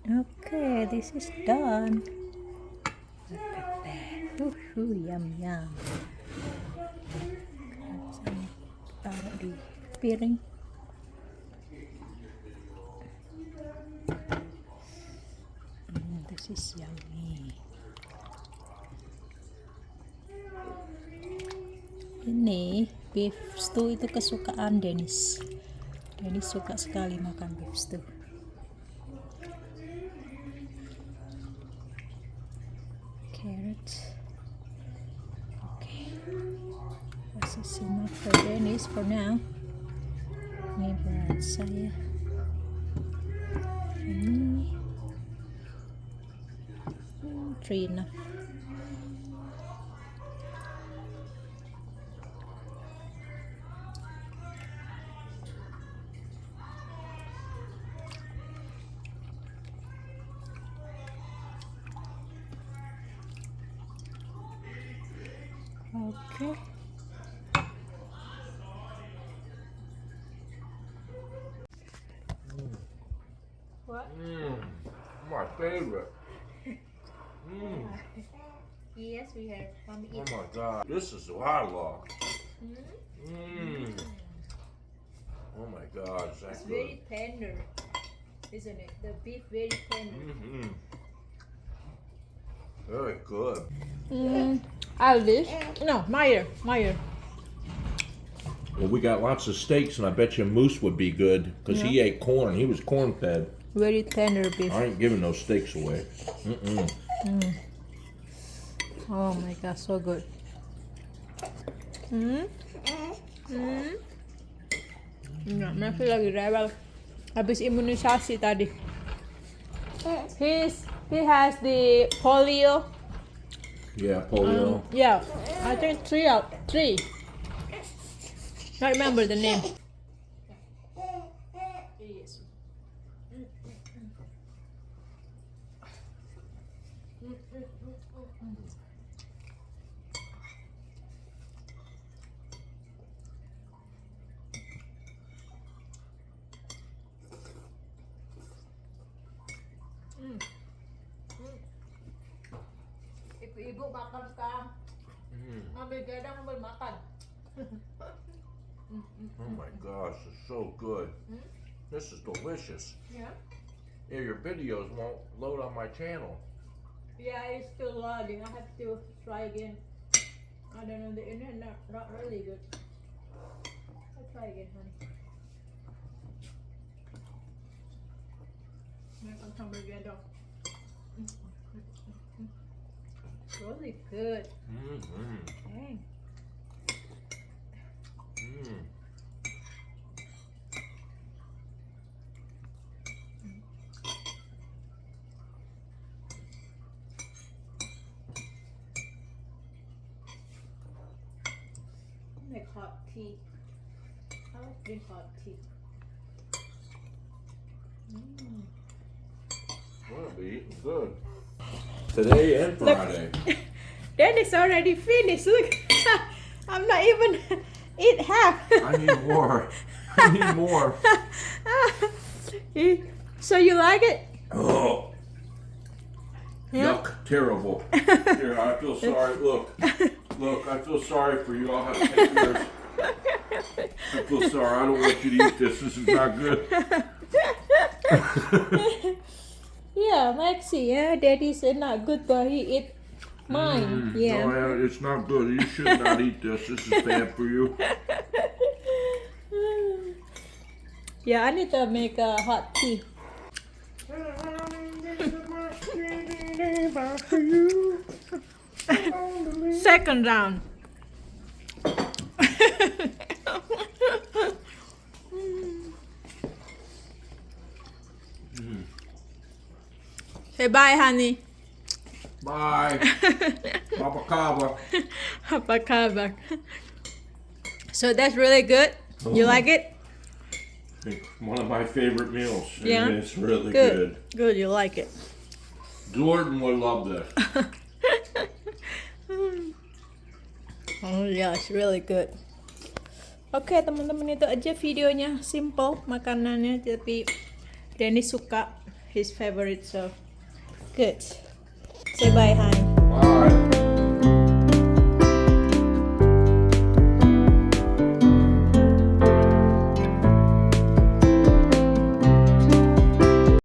Okay, this is done. Look at that. Yum yum. Taruh di piring. This is yummy. Ini beef stew itu kesukaan Dennis. Dennis suka sekali makan beef stew. Carrots. Okay. This is enough for Dennis for now. Ini buat saya. Ini 3 enough. Okay. What? My favorite. Yes, we have some. Oh my god, this is what I love. Oh my god, is that It's good? very tender, isn't it? The beef very tender. Very good. Aldis? No, Meyer. Well, we got lots of steaks, and I bet you Moose would be good because he ate corn. He was corn fed. Very tender beef. I ain't giving those steaks away. Oh my god, so good. Nah, masih lagi rewel. Habis imunisasi tadi. He has the polio. Yeah, polio. Yeah, I think 3 out 3. I remember the name. Yes. Ibu makan sekarang. Ambil gadang, ambil makan. Oh my gosh, it's so good. This is delicious. Yeah. Yeah, your videos won't load on my channel. Yeah, it's still loading. I have to try again. I don't know, the internet not really good. I'll try again, honey. Makan sambal gadang. Really good. Dang. Make hot tea. I like drink hot tea. We'll be eating good. Today and Friday. Dennis already finished. Look, I'm not even eat half. I need more. I need more. So you like it? Oh. Yeah. Yuck. Terrible. Here, I feel sorry. Look, I feel sorry for you. I'll have to take yours. I feel sorry. I don't want you to eat this. This is not good. Yeah, Maxie. Yeah, Daddy said not good, but he eat mine. Yeah. No, it's not good. You should not eat this. This is bad for you. Yeah, I need to make a hot tea. Second round. Say bye, honey. Bye. Papa Kava. Habakabak. So that's really good. You like it? It's one of my favorite meals. Yeah? And it's really good. Good, you like it. Jordan would love this. Oh yeah, it's really good. Oke teman-teman, itu aja videonya, simple makanannya tapi Dennis suka. his favorite. So good. Say bye, hi. Bye.